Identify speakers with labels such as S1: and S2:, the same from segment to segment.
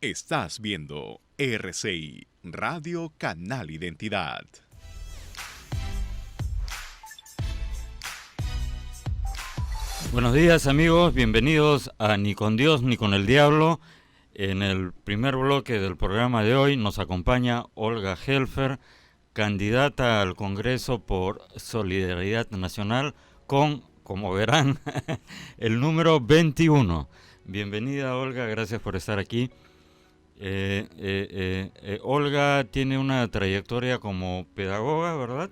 S1: Estás viendo RCI, Radio Canal Identidad.
S2: Buenos días amigos, bienvenidos a Ni con Dios ni con el Diablo. En el primer bloque del programa de hoy nos acompaña Olga Helfer, candidata al Congreso por Solidaridad Nacional con, como verán, el número 21. Bienvenida Olga, gracias por estar aquí. Olga tiene una trayectoria como pedagoga, ¿verdad?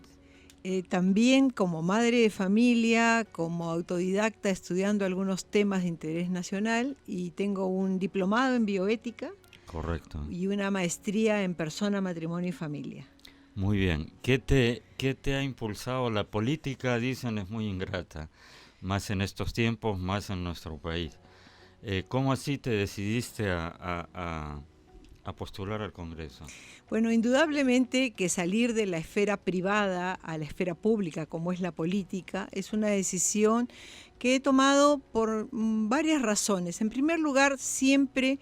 S3: También como madre de familia, como autodidacta estudiando algunos temas de interés nacional, y tengo un diplomado en bioética.
S2: Correcto.
S3: Y una maestría en persona, matrimonio y familia.
S2: Muy bien. ¿Qué te ha impulsado? La política, dicen, es muy ingrata, más en estos tiempos, más en nuestro país. ¿Cómo así te decidiste a postular al Congreso?
S3: Bueno, indudablemente que salir de la esfera privada a la esfera pública, como es la política, es una decisión que he tomado por varias razones. En primer lugar, siempre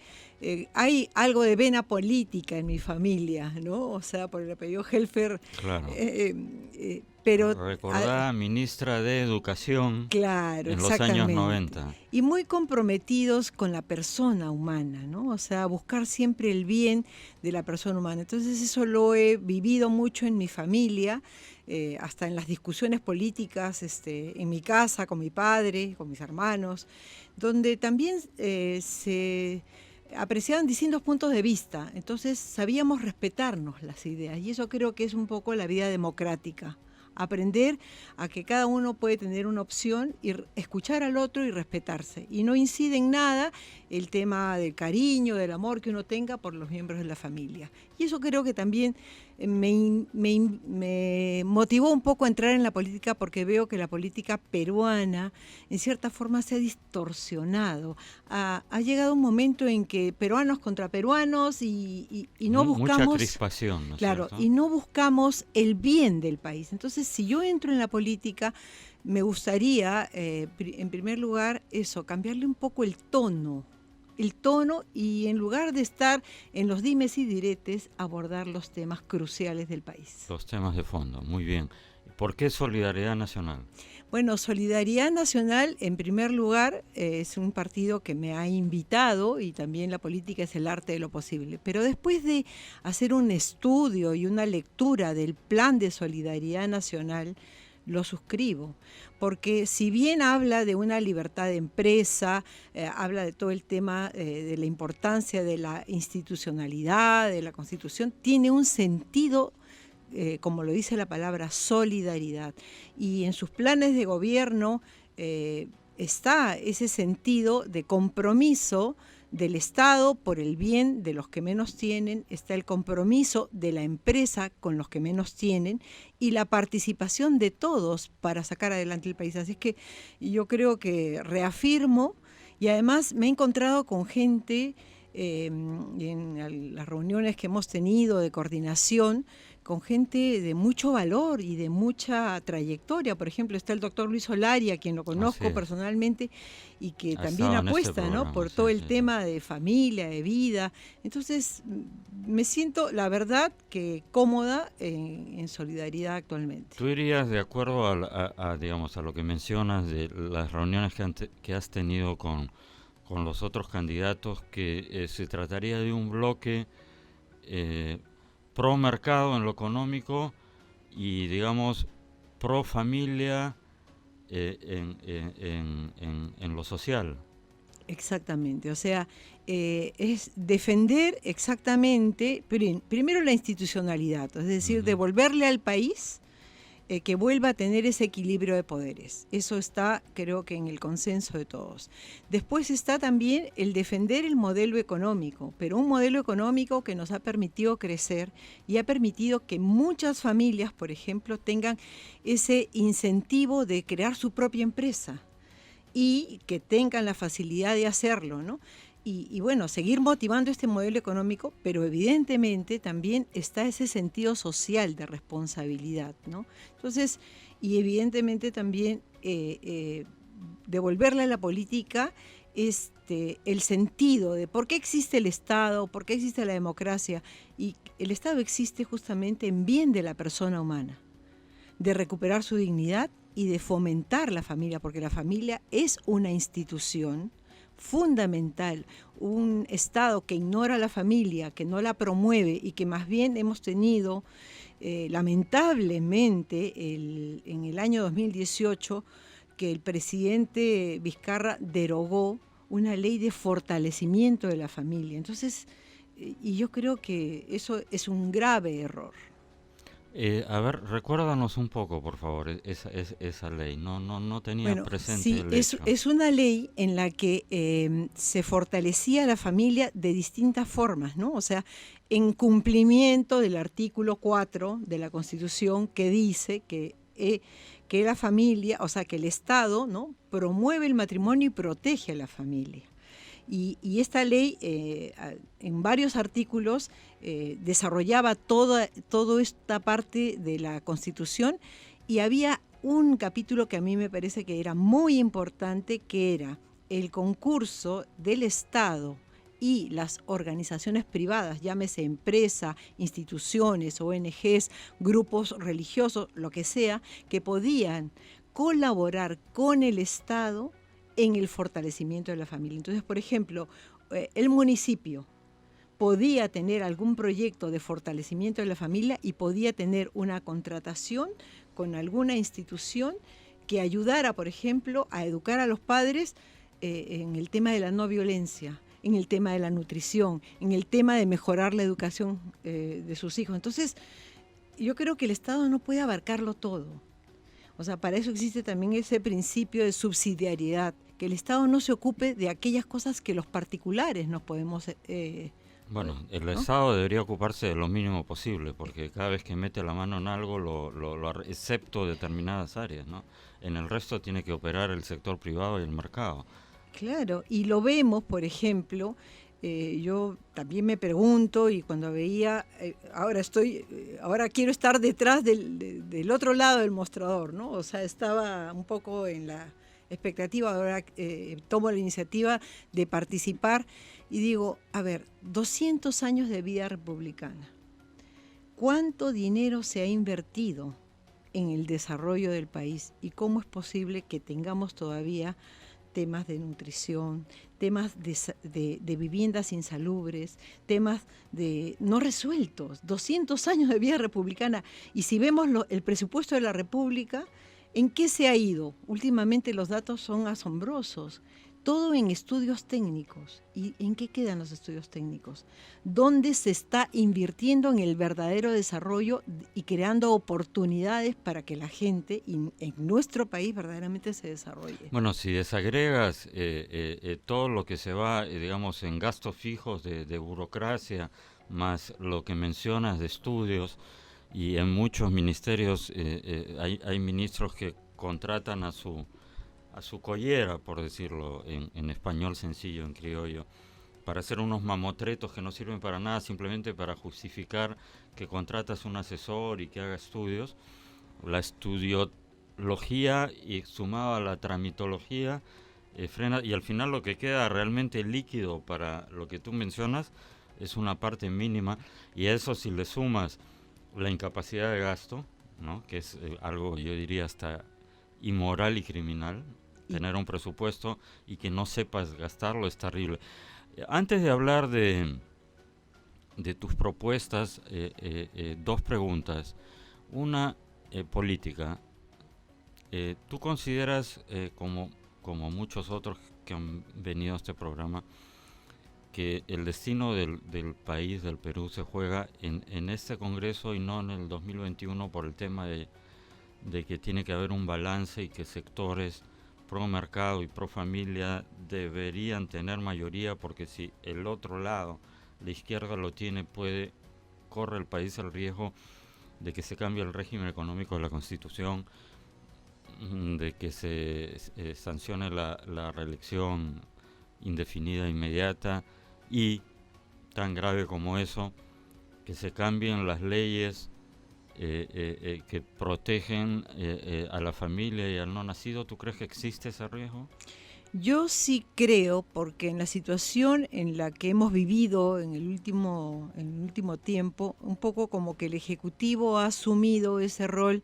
S3: hay algo de vena política en mi familia, ¿no? O sea, por el apellido Helfer.
S2: Claro.
S3: Pero
S2: recordá, ministra de Educación,
S3: claro,
S2: en los años 90.
S3: Y muy comprometidos con la persona humana, ¿no? O sea, buscar siempre el bien de la persona humana. Entonces eso lo he vivido mucho en mi familia, hasta en las discusiones políticas, en mi casa, con mi padre, con mis hermanos, donde también se apreciaban distintos puntos de vista. Entonces sabíamos respetarnos las ideas, y eso creo que es un poco la vida democrática. Aprender a que cada uno puede tener una opción y escuchar al otro y respetarse. Y no incide en nada el tema del cariño, del amor que uno tenga por los miembros de la familia. Y eso creo que también me motivó un poco a entrar en la política, porque veo que la política peruana en cierta forma se ha distorsionado. Ha llegado un momento en que peruanos contra peruanos y no buscamos...
S2: Mucha crispación, ¿no es
S3: claro,
S2: cierto?
S3: y no buscamos el bien del país. Entonces, si yo entro en la política, me gustaría, en primer lugar, cambiarle un poco el tono, y en lugar de estar en los dimes y diretes, abordar los temas cruciales del país.
S2: Los temas de fondo, muy bien. ¿Por qué Solidaridad Nacional?
S3: Bueno, Solidaridad Nacional, en primer lugar, es un partido que me ha invitado, y también la política es el arte de lo posible. Pero después de hacer un estudio y una lectura del plan de Solidaridad Nacional, lo suscribo, porque si bien habla de una libertad de empresa, habla de todo el tema de la importancia de la institucionalidad, de la Constitución, tiene un sentido, como lo dice la palabra, solidaridad. Y en sus planes de gobierno está ese sentido de compromiso del Estado por el bien de los que menos tienen, está el compromiso de la empresa con los que menos tienen, y la participación de todos para sacar adelante el país. Así que yo creo que reafirmo, y además me he encontrado con gente en las reuniones que hemos tenido de coordinación, con gente de mucho valor y de mucha trayectoria. Por ejemplo, está el doctor Luis Solari, a quien lo conozco personalmente, y que también apuesta, ¿no?, por todo el tema de familia, de vida. Entonces, me siento, la verdad, que cómoda en Solidaridad actualmente.
S2: ¿Tú irías de acuerdo digamos, a lo que mencionas de las reuniones que has tenido con los otros candidatos, que se trataría de un bloque pro mercado en lo económico y, digamos, pro familia en lo social?
S3: Exactamente, o sea, es defender exactamente, primero la institucionalidad, es decir, devolverle al país que vuelva a tener ese equilibrio de poderes. Eso está, creo que, en el consenso de todos. Después está también el defender el modelo económico, pero un modelo económico que nos ha permitido crecer y ha permitido que muchas familias, por ejemplo, tengan ese incentivo de crear su propia empresa y que tengan la facilidad de hacerlo, ¿no? Y bueno, seguir motivando este modelo económico, pero evidentemente también está ese sentido social de responsabilidad, ¿no? Entonces, y evidentemente también devolverle a la política el sentido de por qué existe el Estado, por qué existe la democracia. Y el Estado existe justamente en bien de la persona humana, de recuperar su dignidad y de fomentar la familia, porque la familia es una institución fundamental. Un Estado que ignora a la familia, que no la promueve y que más bien hemos tenido, lamentablemente, en el año 2018, que el presidente Vizcarra derogó una ley de fortalecimiento de la familia. Entonces, y yo creo que eso es un grave error.
S2: A ver, recuérdanos un poco, por favor, esa ley. No tenía presente
S3: sí,
S2: el hecho.
S3: Es una ley en la que se fortalecía la familia de distintas formas, ¿no? O sea, en cumplimiento del artículo 4 de la Constitución, que dice que la familia, o sea, que el Estado, ¿no?, promueve el matrimonio y protege a la familia. Y esta ley, en varios artículos, desarrollaba toda esta parte de la Constitución, y había un capítulo que a mí me parece que era muy importante, que era el concurso del Estado y las organizaciones privadas, llámese empresa, instituciones, ONGs, grupos religiosos, lo que sea, que podían colaborar con el Estado en el fortalecimiento de la familia. Entonces, por ejemplo, el municipio podía tener algún proyecto de fortalecimiento de la familia y podía tener una contratación con alguna institución que ayudara, por ejemplo, a educar a los padres en el tema de la no violencia, en el tema de la nutrición, en el tema de mejorar la educación de sus hijos. Entonces, yo creo que el Estado no puede abarcarlo todo. O sea, para eso existe también ese principio de subsidiariedad, que el Estado no se ocupe de aquellas cosas que los particulares nos podemos...
S2: Bueno, el
S3: ¿no?
S2: Estado debería ocuparse de lo mínimo posible, porque cada vez que mete la mano en algo, excepto determinadas áreas, ¿no? En el resto tiene que operar el sector privado y el mercado.
S3: Claro, y lo vemos, por ejemplo, yo también me pregunto, y cuando veía, ahora quiero estar detrás del otro lado del mostrador, ¿no? O sea, estaba un poco en la expectativa, ahora tomo la iniciativa de participar y digo, a ver, 200 años de vida republicana, ¿cuánto dinero se ha invertido en el desarrollo del país? ¿Y cómo es posible que tengamos todavía temas de nutrición, temas de viviendas insalubres, temas no resueltos? 200 años de vida republicana. Y si vemos el presupuesto de la República, ¿en qué se ha ido? Últimamente los datos son asombrosos. Todo en estudios técnicos. ¿Y en qué quedan los estudios técnicos? ¿Dónde se está invirtiendo en el verdadero desarrollo y creando oportunidades para que la gente en nuestro país verdaderamente se desarrolle?
S2: Bueno, si desagregas todo lo que se va, digamos, en gastos fijos de burocracia, más lo que mencionas de estudios, y en muchos ministerios hay ministros que contratan a su collera, por decirlo en español sencillo, en criollo, para hacer unos mamotretos que no sirven para nada, simplemente para justificar que contratas un asesor y que haga estudios. La estudiología y sumada a la tramitología frena, y al final lo que queda realmente líquido para lo que tú mencionas es una parte mínima, y a eso si le sumas la incapacidad de gasto, ¿no?, que es algo, yo diría, hasta inmoral y criminal. Tener un presupuesto y que no sepas gastarlo es terrible. Antes de hablar de tus propuestas, dos preguntas. Una, política. ¿Tú consideras, como muchos otros que han venido a este programa, que el destino del país, del Perú, se juega en este Congreso y no en el 2021 por el tema de que tiene que haber un balance y que sectores pro mercado y pro familia deberían tener mayoría, porque si el otro lado, la izquierda, lo tiene, corre el país el riesgo de que se cambie el régimen económico de la Constitución, de que se sancione la reelección indefinida inmediata, y tan grave como eso, que se cambien las leyes que protegen a la familia y al no nacido. ¿Tú crees que existe ese riesgo?
S3: Yo sí creo, porque en la situación en la que hemos vivido en el último tiempo, un poco como que el Ejecutivo ha asumido ese rol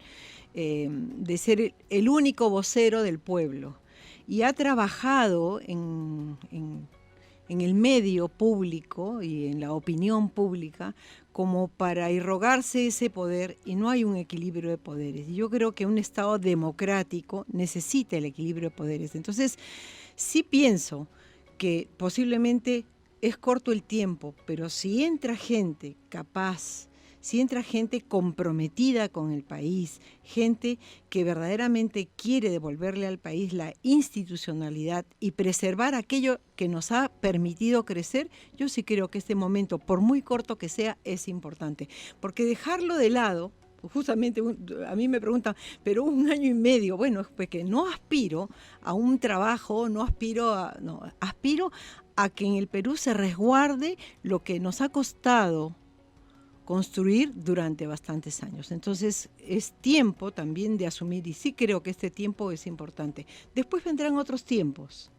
S3: de ser el único vocero del pueblo y ha trabajado en el medio público y en la opinión pública como para irrogarse ese poder, y no hay un equilibrio de poderes. Y yo creo que un Estado democrático necesita el equilibrio de poderes. Entonces, sí pienso que posiblemente es corto el tiempo, pero si entra gente capaz, si entra gente comprometida con el país, gente que verdaderamente quiere devolverle al país la institucionalidad y preservar aquello que nos ha permitido crecer, yo sí creo que este momento, por muy corto que sea, es importante. Porque dejarlo de lado, justamente a mí me preguntan, pero 1 año y medio, bueno, es porque no aspiro a un trabajo, aspiro a que en el Perú se resguarde lo que nos ha costado construir durante bastantes años. Entonces es tiempo también de asumir, y sí creo que este tiempo es importante. Después vendrán otros tiempos,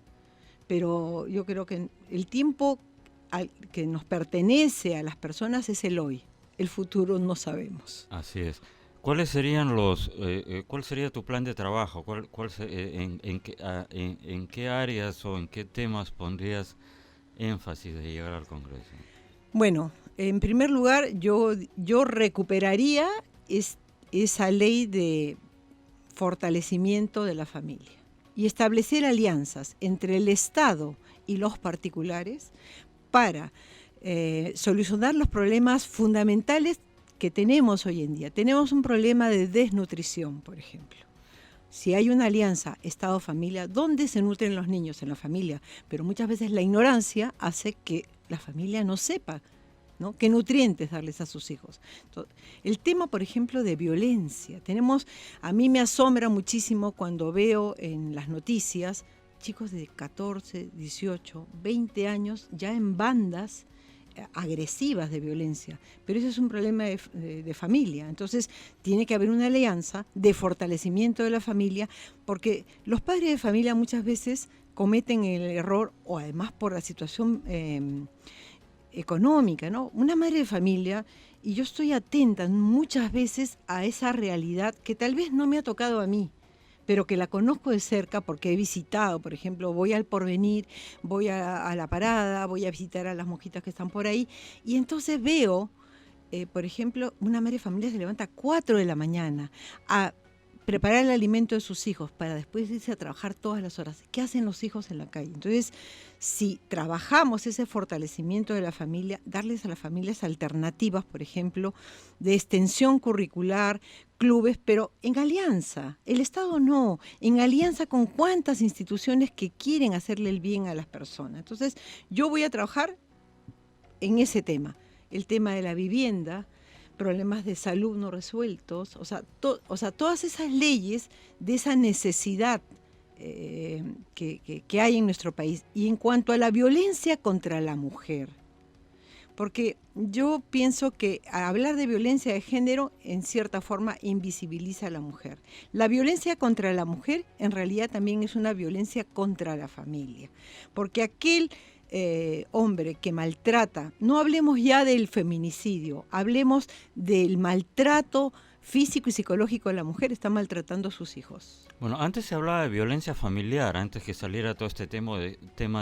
S3: pero yo creo que el tiempo que nos pertenece a las personas es el hoy. El futuro no sabemos.
S2: Así es. ¿Cuáles serían cuál sería tu plan de trabajo? ¿En qué áreas o en qué temas pondrías énfasis de llegar al Congreso?
S3: Bueno, en primer lugar, yo recuperaría esa ley de fortalecimiento de la familia y establecer alianzas entre el Estado y los particulares para solucionar los problemas fundamentales que tenemos hoy en día. Tenemos un problema de desnutrición, por ejemplo. Si hay una alianza Estado-familia, ¿dónde se nutren los niños? En la familia. Pero muchas veces la ignorancia hace que la familia no sepa, ¿no?, qué nutrientes darles a sus hijos. Entonces, el tema, por ejemplo, de violencia. A mí me asombra muchísimo cuando veo en las noticias chicos de 14, 18, 20 años ya en bandas agresivas de violencia, pero eso es un problema de familia. Entonces tiene que haber una alianza de fortalecimiento de la familia, porque los padres de familia muchas veces cometen el error, o además por la situación económica, ¿no? Una madre de familia, y yo estoy atenta muchas veces a esa realidad que tal vez no me ha tocado a mí, pero que la conozco de cerca porque he visitado, por ejemplo, voy al Porvenir, voy a la Parada, voy a visitar a las monjitas que están por ahí, y entonces veo, por ejemplo, una madre de familia se levanta a 4 de la mañana a preparar el alimento de sus hijos para después irse a trabajar todas las horas. ¿Qué hacen los hijos en la calle? Entonces, si trabajamos ese fortalecimiento de la familia, darles a las familias alternativas, por ejemplo, de extensión curricular, clubes, pero en alianza, el Estado no, en alianza con cuantas instituciones que quieren hacerle el bien a las personas. Entonces, yo voy a trabajar en ese tema, el tema de la vivienda, problemas de salud no resueltos, o sea, todas esas leyes de esa necesidad que hay en nuestro país. Y en cuanto a la violencia contra la mujer, porque yo pienso que hablar de violencia de género en cierta forma invisibiliza a la mujer. La violencia contra la mujer en realidad también es una violencia contra la familia, porque aquel hombre que maltrata, no hablemos ya del feminicidio, hablemos del maltrato físico y psicológico de la mujer, está maltratando a sus hijos.
S2: Bueno, antes se hablaba de violencia familiar, antes que saliera todo este tema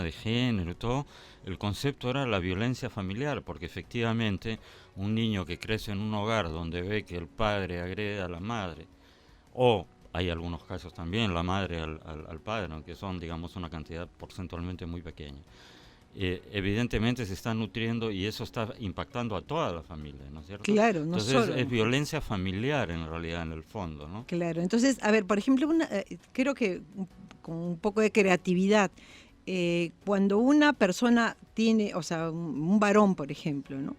S2: de género y todo, el concepto era la violencia familiar, porque efectivamente un niño que crece en un hogar donde ve que el padre agrede a la madre, o hay algunos casos también la madre al padre, aunque son, digamos, una cantidad porcentualmente muy pequeña, evidentemente se está nutriendo y eso está impactando a toda la familia, ¿no es cierto?
S3: Claro, no
S2: entonces
S3: solo.
S2: Es violencia familiar en realidad, en el fondo, ¿no?
S3: Claro, entonces, a ver, por ejemplo, creo que con un poco de creatividad, cuando una persona tiene, o sea, un varón, por ejemplo, ¿no?,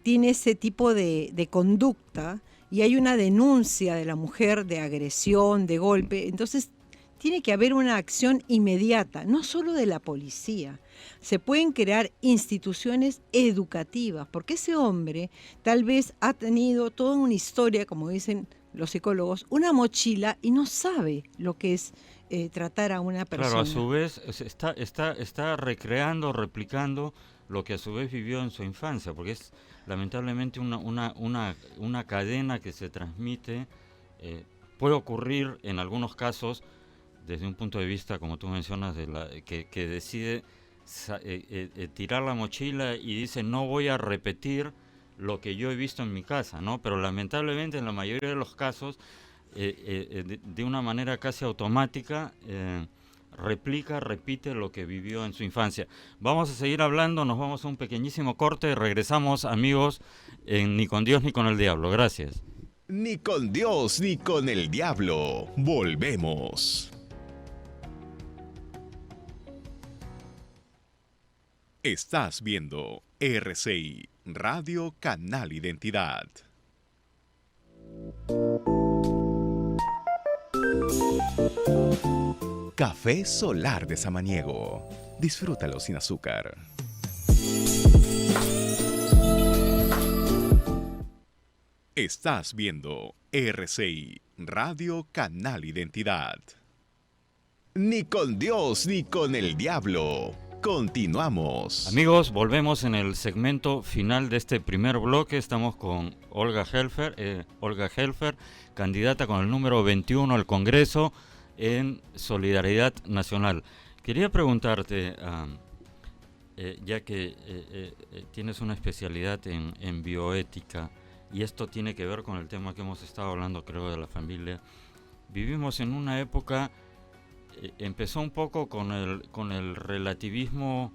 S3: tiene ese tipo de conducta y hay una denuncia de la mujer de agresión, de golpe, entonces tiene que haber una acción inmediata, no solo de la policía. Se pueden crear instituciones educativas, porque ese hombre tal vez ha tenido toda una historia, como dicen los psicólogos, una mochila y no sabe lo que es tratar a una persona.
S2: Claro, a su vez está recreando, replicando lo que a su vez vivió en su infancia, porque es lamentablemente una cadena que se transmite. Puede ocurrir en algunos casos desde un punto de vista, como tú mencionas, que decide tirar la mochila y dice no voy a repetir lo que yo he visto en mi casa, ¿no? Pero lamentablemente en la mayoría de los casos de una manera casi automática repite lo que vivió en su infancia. Vamos a seguir hablando, nos vamos a un pequeñísimo corte, regresamos, amigos, en Ni con Dios ni con el Diablo. Gracias.
S1: Ni con Dios ni con el diablo. Volvemos. Estás viendo RCI, Radio Canal Identidad. Café Solar de Samaniego. Disfrútalo sin azúcar. Estás viendo RCI, Radio Canal Identidad. Ni con Dios ni con el diablo. Continuamos.
S2: Amigos, volvemos en el segmento final de este primer bloque. Estamos con Olga Helfer, candidata con el número 21 al Congreso en Solidaridad Nacional. Quería preguntarte, ya que tienes una especialidad en bioética, y esto tiene que ver con el tema que hemos estado hablando, creo, de la familia. Vivimos en una época, empezó un poco con el relativismo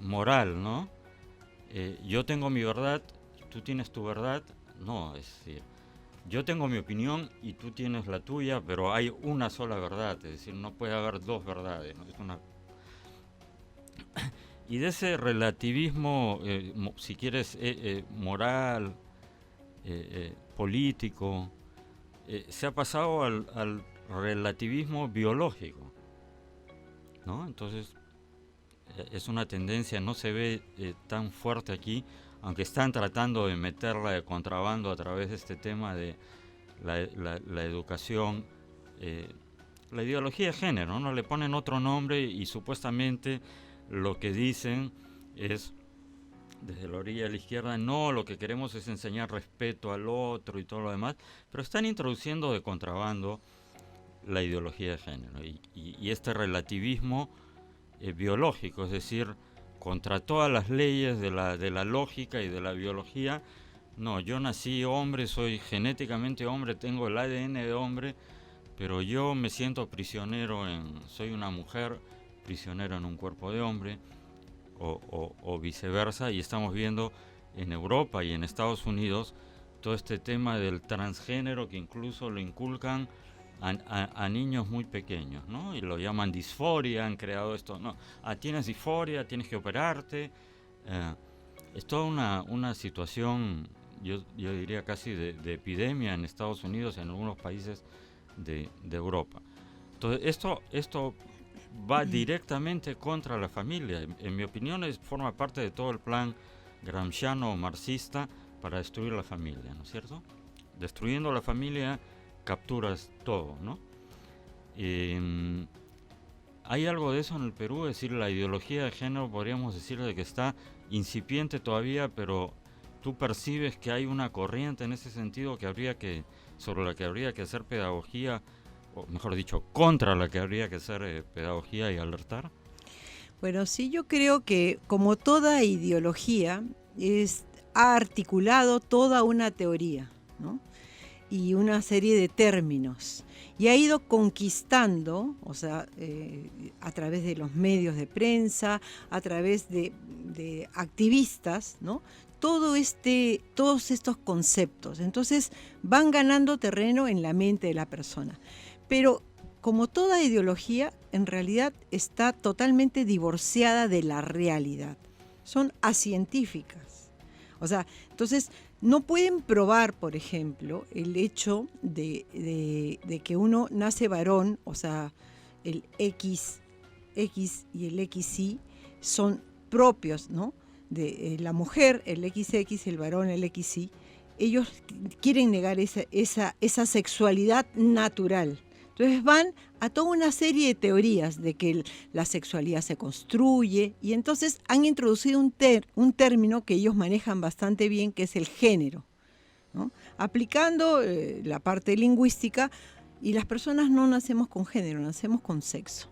S2: moral, ¿no? Yo tengo mi verdad, tú tienes tu verdad. No, es decir, yo tengo mi opinión y tú tienes la tuya, pero hay una sola verdad, es decir, no puede haber dos verdades, ¿no? Y de ese relativismo, si quieres, moral, político, se ha pasado al relativismo biológico, ¿no? Entonces es una tendencia, no se ve tan fuerte aquí, aunque están tratando de meterla de contrabando a través de este tema de la educación, la ideología de género, ¿no? Le ponen otro nombre y supuestamente lo que dicen es, desde la orilla de la izquierda, no, lo que queremos es enseñar respeto al otro y todo lo demás, pero están introduciendo de contrabando la ideología de género y este relativismo biológico, es decir, contra todas las leyes de la lógica y de la biología. No, yo nací hombre, soy genéticamente hombre, tengo el ADN de hombre, pero yo me siento prisionero soy una mujer prisionero en un cuerpo de hombre, o viceversa, y estamos viendo en Europa y en Estados Unidos todo este tema del transgénero que incluso lo inculcan a niños muy pequeños, ¿no? Y lo llaman disforia, han creado esto, no, tienes disforia, tienes que operarte. Es toda una situación, yo diría casi de epidemia en Estados Unidos y en algunos países de Europa. Entonces esto va directamente contra la familia. En mi opinión forma parte de todo el plan gramsciano o marxista para destruir la familia, ¿no es cierto? Destruyendo la familia capturas todo, ¿no? Hay algo de eso en el Perú, es decir, la ideología de género, podríamos decir de que está incipiente todavía, pero tú percibes que hay una corriente en ese sentido sobre la que habría que hacer pedagogía, o mejor dicho, contra la que habría que hacer pedagogía y alertar.
S3: Bueno, sí, yo creo que como toda ideología ha articulado toda una teoría, ¿no? Y una serie de términos, y ha ido conquistando, o sea, a través de los medios de prensa, a través de activistas, ¿no? Todos estos conceptos. Entonces van ganando terreno en la mente de la persona. Pero como toda ideología, en realidad está totalmente divorciada de la realidad. Son acientíficas. O sea, entonces no pueden probar, por ejemplo, el hecho de que uno nace varón, o sea, el X y el XY son propios, ¿no? De la mujer, el XX, el varón, el XY. Ellos quieren negar esa sexualidad natural. Entonces van a toda una serie de teorías de que la sexualidad se construye y entonces han introducido un término que ellos manejan bastante bien, que es el género, ¿no? Aplicando la parte lingüística, y las personas no nacemos con género, nacemos con sexo.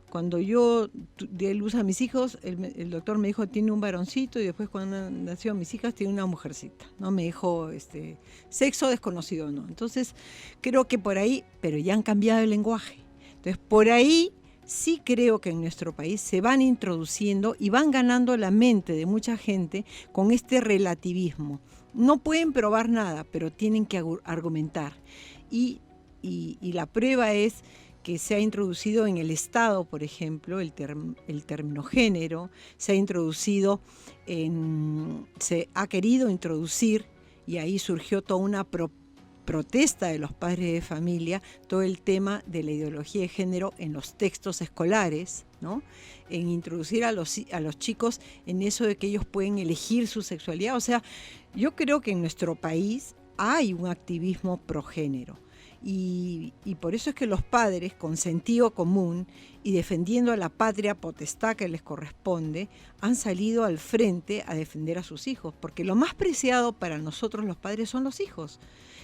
S3: Cuando yo di luz a mis hijos, el doctor me dijo, tiene un varoncito, y después cuando nacieron mis hijas, tiene una mujercita, ¿no? Me dijo, sexo desconocido, ¿no? Entonces, creo que por ahí, pero ya han cambiado el lenguaje. Entonces, por ahí sí creo que en nuestro país se van introduciendo y van ganando la mente de mucha gente con este relativismo. No pueden probar nada, pero tienen que argumentar. Y la prueba es que se ha introducido en el Estado, por ejemplo, el término género, se ha querido introducir, y ahí surgió toda una protesta de los padres de familia, todo el tema de la ideología de género en los textos escolares, ¿no? En introducir a los chicos en eso de que ellos pueden elegir su sexualidad. O sea, yo creo que en nuestro país hay un activismo progénero. Y por eso es que los padres, con sentido común y defendiendo a la patria potestad que les corresponde, han salido al frente a defender a sus hijos, porque lo más preciado para nosotros los padres son los hijos.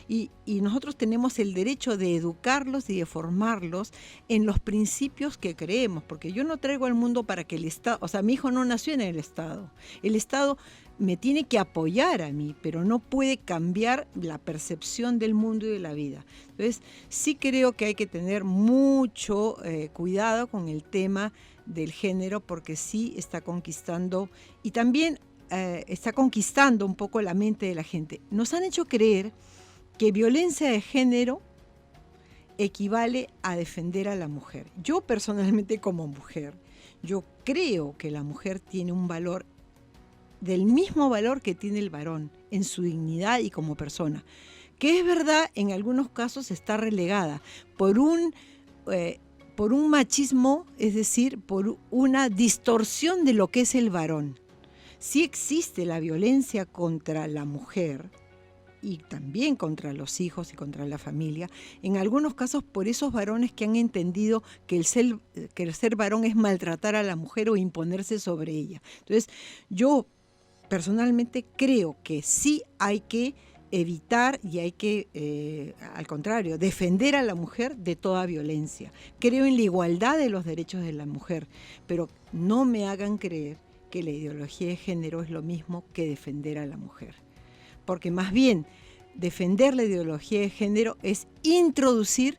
S3: Y nosotros tenemos el derecho de educarlos y de formarlos en los principios que creemos, porque yo no traigo al mundo para que el Estado, o sea, mi hijo no nació en el Estado. El Estado me tiene que apoyar a mí, pero no puede cambiar la percepción del mundo y de la vida. Entonces, sí creo que hay que tener mucho cuidado con el tema del género, porque sí está conquistando, y también está conquistando un poco la mente de la gente. Nos han hecho creer que violencia de género equivale a defender a la mujer. Yo personalmente, como mujer, yo creo que la mujer tiene un valor del mismo valor que tiene el varón en su dignidad y como persona, que es verdad, en algunos casos está relegada por un machismo, es decir, por una distorsión de lo que es el varón. Sí existe la violencia contra la mujer y también contra los hijos y contra la familia, en algunos casos por esos varones que han entendido que el ser varón es maltratar a la mujer o imponerse sobre ella. Entonces, yo personalmente creo que sí hay que evitar y hay que, al contrario, defender a la mujer de toda violencia. Creo en la igualdad de los derechos de la mujer, pero no me hagan creer que la ideología de género es lo mismo que defender a la mujer. Porque más bien, defender la ideología de género es introducir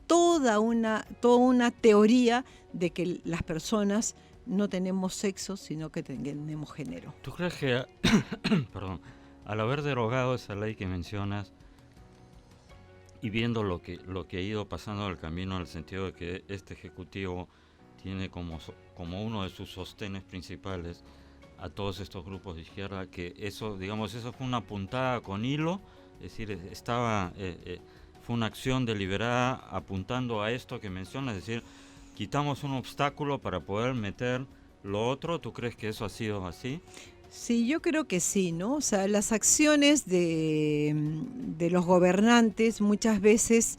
S3: toda una teoría de que las personas no tenemos sexo, sino que tenemos género.
S2: ¿Tú crees que, perdón, al haber derogado esa ley que mencionas y viendo lo que ha ido pasando el camino, en el sentido de que este Ejecutivo tiene como uno de sus sostenes principales a todos estos grupos de izquierda, que eso fue una puntada con hilo, es decir, fue una acción deliberada apuntando a esto que mencionas, es decir, quitamos un obstáculo para poder meter lo otro? ¿Tú crees que eso ha sido así?
S3: Sí, yo creo que sí, ¿no? O sea, las acciones de los gobernantes muchas veces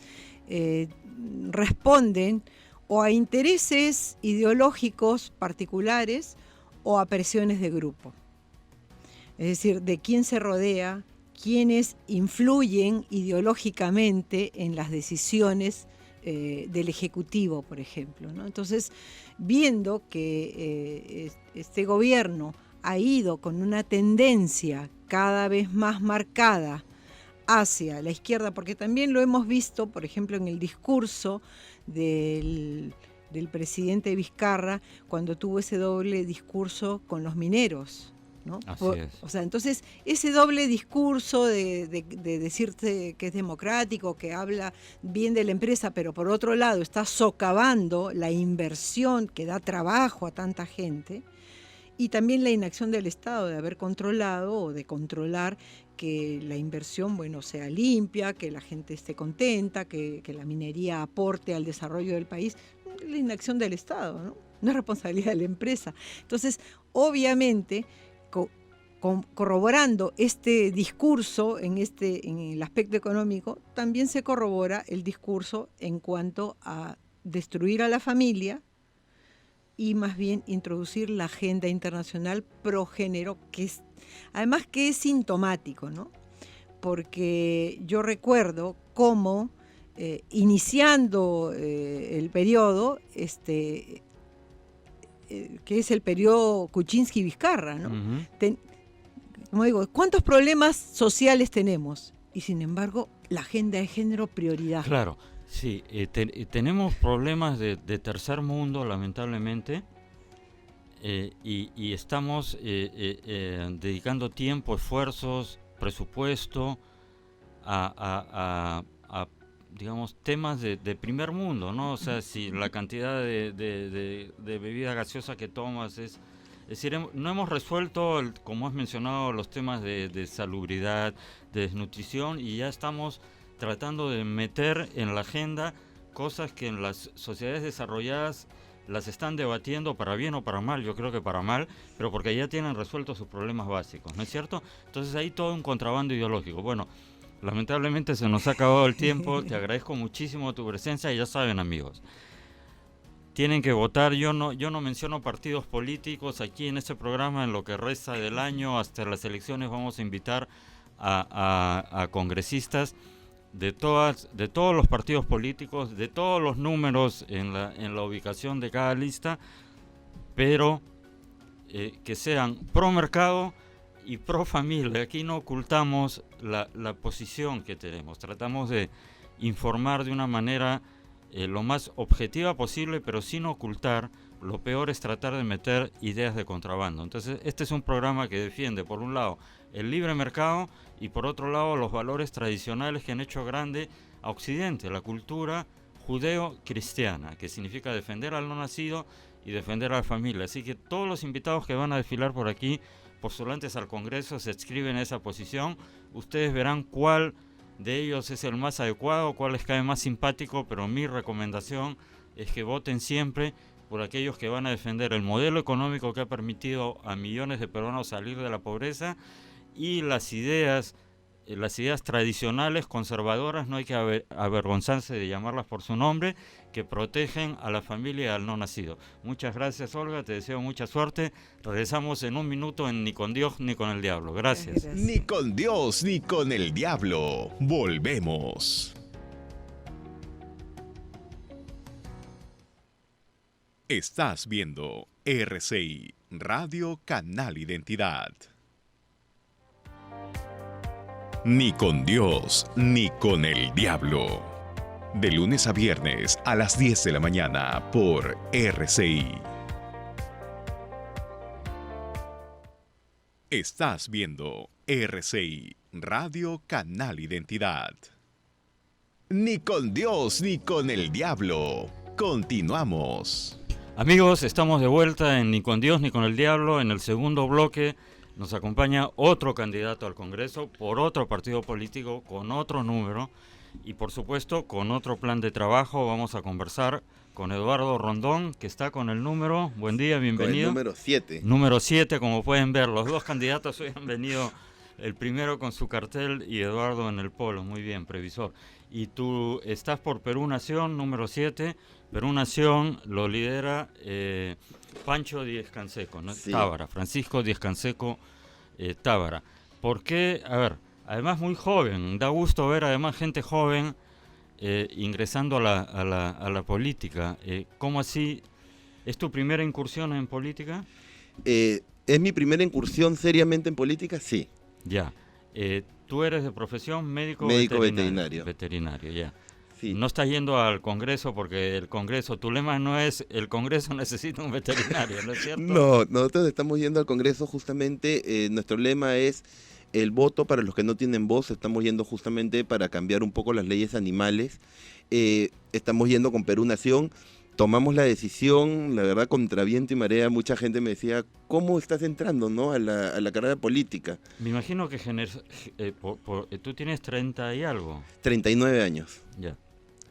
S3: responden o a intereses ideológicos particulares o a presiones de grupo. Es decir, de quién se rodea, quiénes influyen ideológicamente en las decisiones del Ejecutivo, por ejemplo, ¿no? Entonces, viendo que este gobierno ha ido con una tendencia cada vez más marcada hacia la izquierda, porque también lo hemos visto, por ejemplo, en el discurso del presidente Vizcarra, cuando tuvo ese doble discurso con los mineros, ¿no?
S2: Así es.
S3: O sea, entonces ese doble discurso de decirte que es democrático, que habla bien de la empresa, pero por otro lado está socavando la inversión que da trabajo a tanta gente, y también la inacción del Estado de haber controlado o de controlar que la inversión, sea limpia, que la gente esté contenta, que la minería aporte al desarrollo del país. La inacción del Estado, ¿no? No es responsabilidad de la empresa. Entonces, obviamente, corroborando este discurso en el aspecto económico, también se corrobora el discurso en cuanto a destruir a la familia y más bien introducir la agenda internacional progénero, además que es sintomático, ¿no? Porque yo recuerdo cómo iniciando el periodo, que es el periodo Kuczynski-Vizcarra, ¿no? Como digo, ¿cuántos problemas sociales tenemos? Y sin embargo, la agenda de género prioridad.
S2: Claro, sí, tenemos problemas de tercer mundo, lamentablemente, y estamos dedicando tiempo, esfuerzos, presupuesto a digamos, temas de primer mundo, ¿no? O sea, si la cantidad de bebida gaseosa que tomas es decir, no hemos resuelto, como has mencionado, los temas de salubridad, de desnutrición, y ya estamos tratando de meter en la agenda cosas que en las sociedades desarrolladas las están debatiendo para bien o para mal. Yo creo que para mal, pero porque ya tienen resueltos sus problemas básicos, ¿no es cierto? Entonces ahí todo un contrabando ideológico. Bueno, lamentablemente se nos ha acabado el tiempo. Te agradezco muchísimo tu presencia y ya saben, amigos, tienen que votar. Yo no menciono partidos políticos aquí en este programa. En lo que resta del año hasta las elecciones vamos a invitar a congresistas de todos los partidos políticos, de todos los números en la ubicación de cada lista, pero que sean pro mercado y pro familia. Aquí no ocultamos la posición que tenemos, tratamos de informar de una manera lo más objetiva posible, pero sin ocultar. Lo peor es tratar de meter ideas de contrabando. Entonces este es un programa que defiende, por un lado, el libre mercado y por otro lado los valores tradicionales que han hecho grande a Occidente, la cultura judeo-cristiana, que significa defender al no nacido y defender a la familia. Así que todos los invitados que van a desfilar por aquí, postulantes al Congreso, se adscriben a esa posición. Ustedes verán cuál de ellos es el más adecuado, cuál les cae más simpático, pero mi recomendación es que voten siempre por aquellos que van a defender el modelo económico que ha permitido a millones de peruanos salir de la pobreza y las ideas tradicionales, conservadoras, no hay que avergonzarse de llamarlas por su nombre, que protegen a la familia y al no nacido. Muchas gracias, Olga, te deseo mucha suerte. Regresamos en un minuto en Ni con Dios ni con el Diablo. Gracias.
S1: Ni con Dios ni con el diablo. Volvemos. Estás viendo RCI, Radio Canal Identidad. Ni con Dios ni con el diablo. De lunes a viernes a las 10 de la mañana por RCI. Estás viendo RCI, Radio Canal Identidad. Ni con Dios ni con el diablo. Continuamos.
S2: Amigos, estamos de vuelta en Ni con Dios ni con el Diablo. En el segundo bloque nos acompaña otro candidato al Congreso por otro partido político con otro número y por supuesto con otro plan de trabajo. Vamos a conversar con Eduardo Rondón, que está con el número, buen día, bienvenido.
S4: Con el número 7.
S2: Número 7, como pueden ver, los dos candidatos hoy han venido, el primero con su cartel y Eduardo en el polo. Muy bien, previsor. Y tú estás por Perú Nación, número 7. Perú Nación lo lidera Pancho Díez-Canseco, ¿no? Sí. Tábara, Francisco Díez-Canseco Tábara. ¿Por qué? A ver, además muy joven, da gusto ver además gente joven ingresando a la política. ¿Cómo así? ¿Es tu primera incursión en política?
S4: ¿Es mi primera incursión seriamente en política? Sí.
S2: Ya. ¿Tú eres de profesión médico
S4: veterinario?
S2: Veterinario, ya.
S4: Sí.
S2: No estás yendo al Congreso porque el Congreso, tu lema no es el Congreso necesita un veterinario, ¿no es cierto?
S4: No, nosotros estamos yendo al Congreso justamente, nuestro lema es el voto para los que no tienen voz. Estamos yendo justamente para cambiar un poco las leyes animales. Estamos yendo con Perú Nación. Tomamos la decisión, la verdad, contra viento y marea. Mucha gente me decía, ¿cómo estás entrando, no, a la carrera política?
S2: Me imagino que tú tienes 30 y algo.
S4: 39 años.
S2: Ya.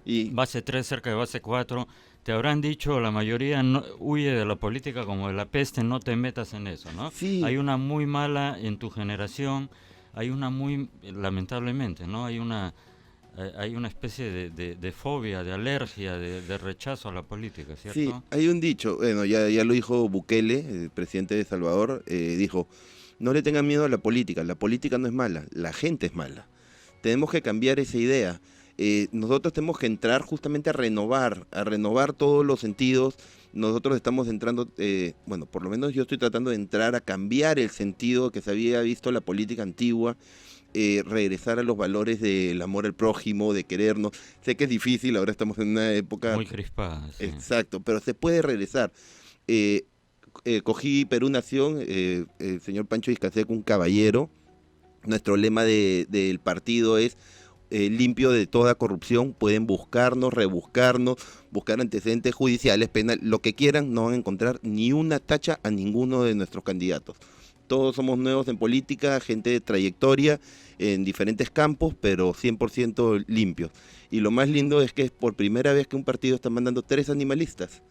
S4: Y
S2: base 3 cerca de base 4, te habrán dicho, la mayoría huye de la política como de la peste, no te metas en eso, ¿no?
S4: sí,
S2: Hay una muy mala en tu generación, hay una muy, lamentablemente, ¿no? Hay una especie de fobia, de alergia, de rechazo a la política, ¿cierto?
S4: sí, hay un dicho, bueno, ya lo dijo Bukele, el presidente de Salvador, dijo, no le tengan miedo a la política no es mala, la gente es mala. Tenemos que cambiar esa idea. Nosotros tenemos que entrar justamente a renovar todos los sentidos. Nosotros estamos entrando, bueno, por lo menos yo estoy tratando de entrar a cambiar el sentido que se había visto la política antigua, regresar a los valores del amor al prójimo, de querernos. Sé que es difícil, ahora estamos en una época
S2: muy crispada. Sí.
S4: Exacto, pero se puede regresar. Cogí Perú Nación, el señor Pancho Vizcaseca, un caballero. Nuestro lema del partido es limpio de toda corrupción. Pueden buscarnos, rebuscarnos, buscar antecedentes judiciales, penales, lo que quieran, no van a encontrar ni una tacha a ninguno de nuestros candidatos. Todos somos nuevos en política, gente de trayectoria en diferentes campos, pero 100% limpios. Y lo más lindo es que es por primera vez que un partido está mandando 3 animalistas.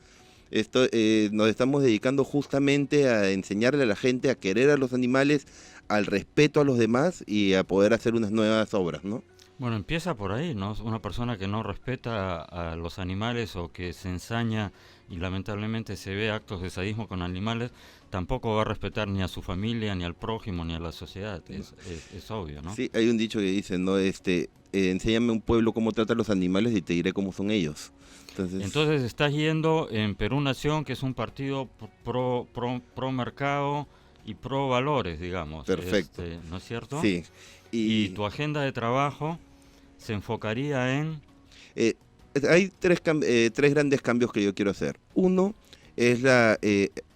S4: Esto, nos estamos dedicando justamente a enseñarle a la gente a querer a los animales, al respeto a los demás y a poder hacer unas nuevas obras, ¿no?
S2: Bueno, empieza por ahí, ¿no? Una persona que no respeta a los animales o que se ensaña y lamentablemente se ve actos de sadismo con animales, tampoco va a respetar ni a su familia, ni al prójimo, ni a la sociedad. Es obvio, ¿no?
S4: Sí, hay un dicho que dice, ¿no? Enséñame a un pueblo cómo trata a los animales y te diré cómo son ellos.
S2: Entonces estás yendo en Perú Nación, que es un partido pro mercado y pro valores, digamos.
S4: Perfecto.
S2: ¿No es cierto?
S4: Sí.
S2: Y tu agenda de trabajo se enfocaría en...
S4: Hay tres grandes cambios que yo quiero hacer. Uno es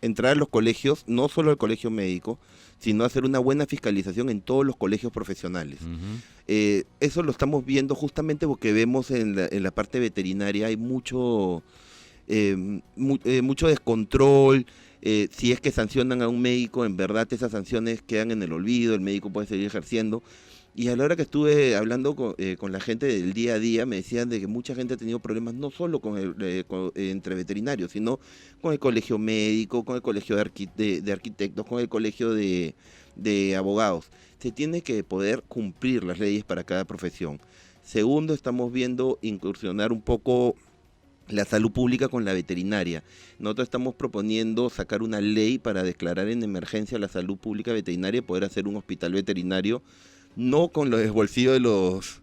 S4: entrar a los colegios, no solo al colegio médico, sino hacer una buena fiscalización en todos los colegios profesionales. Eso lo estamos viendo justamente porque vemos en la parte veterinaria hay mucho descontrol. Si es que sancionan a un médico, en verdad esas sanciones quedan en el olvido, el médico puede seguir ejerciendo. Y a la hora que estuve hablando con la gente del día a día, me decían de que mucha gente ha tenido problemas no solo entre veterinarios, sino con el colegio médico, con el colegio de arquitectos, con el colegio de abogados. Se tiene que poder cumplir las leyes para cada profesión. Segundo, estamos viendo incursionar un poco la salud pública con la veterinaria. Nosotros estamos proponiendo sacar una ley para declarar en emergencia la salud pública veterinaria y poder hacer un hospital veterinario, no con los bolsillos de los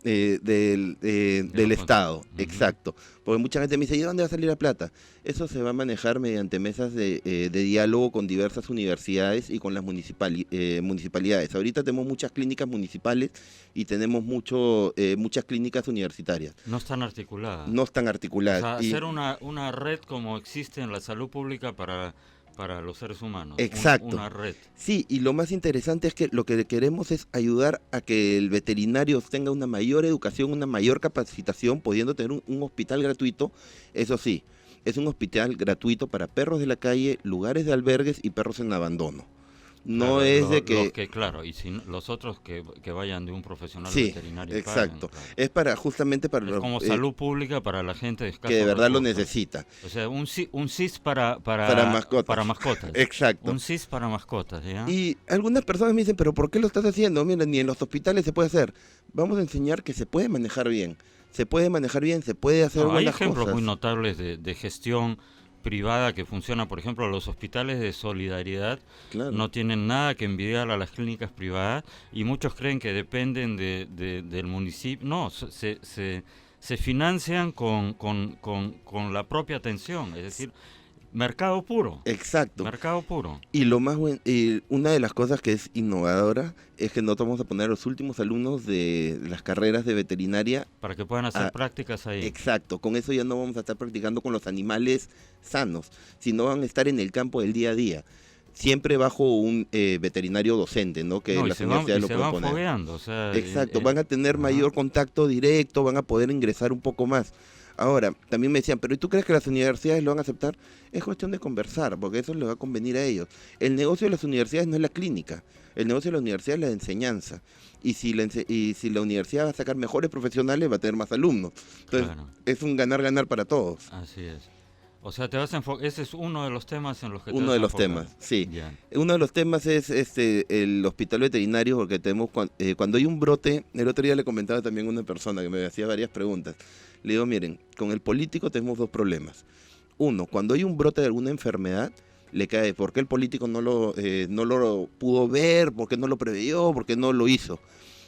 S4: del Estado, exacto. Porque mucha gente me dice, ¿y de dónde va a salir la plata? Eso se va a manejar mediante mesas de diálogo con diversas universidades y con las municipalidades. Ahorita tenemos muchas clínicas municipales y tenemos muchas clínicas universitarias.
S2: No están articuladas.
S4: No están articuladas.
S2: O sea, hacer una red como existe en la salud pública para los seres humanos.
S4: Exacto.
S2: Una red.
S4: Sí, y lo más interesante es que lo que queremos es ayudar a que el veterinario tenga una mayor educación, una mayor capacitación, pudiendo tener un hospital gratuito. Eso sí, es un hospital gratuito para perros de la calle, lugares de albergues y perros en abandono. No es de que...
S2: Claro, y si los otros que vayan de un profesional
S4: sí,
S2: veterinario.
S4: Exacto.
S2: Paguen, claro.
S4: Es para justamente para...
S2: Es como salud pública para la gente de escasos
S4: que de verdad
S2: recursos.
S4: lo necesita.
S2: O sea, un CIS para
S4: mascotas.
S2: Para mascotas.
S4: Exacto.
S2: Un CIS para mascotas, ¿ya?
S4: Y algunas personas me dicen, ¿pero por qué lo estás haciendo? Mira, ni en los hospitales se puede hacer. Vamos a enseñar que se puede manejar bien. Se puede manejar bien, se puede hacer buenas cosas.
S2: Hay ejemplos muy notables de gestión privada que funciona. Por ejemplo, los hospitales de solidaridad no tienen nada que envidiar a las clínicas privadas y muchos creen que dependen del municipio. No, se financian con la propia atención, es decir, mercado puro.
S4: Exacto.
S2: Mercado puro.
S4: Y lo más una de las cosas que es innovadora es que nosotros vamos a poner a los últimos alumnos de las carreras de veterinaria
S2: para que puedan hacer prácticas ahí.
S4: Exacto. Con eso ya no vamos a estar practicando con los animales sanos, sino van a estar en el campo del día a día. Siempre bajo un veterinario docente, ¿no? Que las universidades lo pueden poner.
S2: O sea,
S4: exacto. Van a tener mayor contacto directo, van a poder ingresar un poco más. Ahora, también me decían, pero ¿y tú crees que las universidades lo van a aceptar? Es cuestión de conversar, porque eso les va a convenir a ellos. El negocio de las universidades no es la clínica, el negocio de la universidad es la enseñanza. Y si la universidad va a sacar mejores profesionales, va a tener más alumnos. Entonces,
S2: Claro.
S4: es un ganar-ganar para todos.
S2: Así es. O sea, te vas a enfocar, ese es uno de los temas en los que te
S4: Uno
S2: vas
S4: de
S2: a
S4: los
S2: enfocar.
S4: temas, sí.
S2: Ya.
S4: Uno de los temas es el hospital veterinario, porque tenemos cuando hay un brote, el otro día le comentaba también a una persona que me hacía varias preguntas. Le digo, miren, con el político tenemos dos problemas. Uno, cuando hay un brote de alguna enfermedad, le cae, ¿por qué el político no lo pudo ver? ¿Por qué no lo preveyó? ¿Por qué no lo hizo?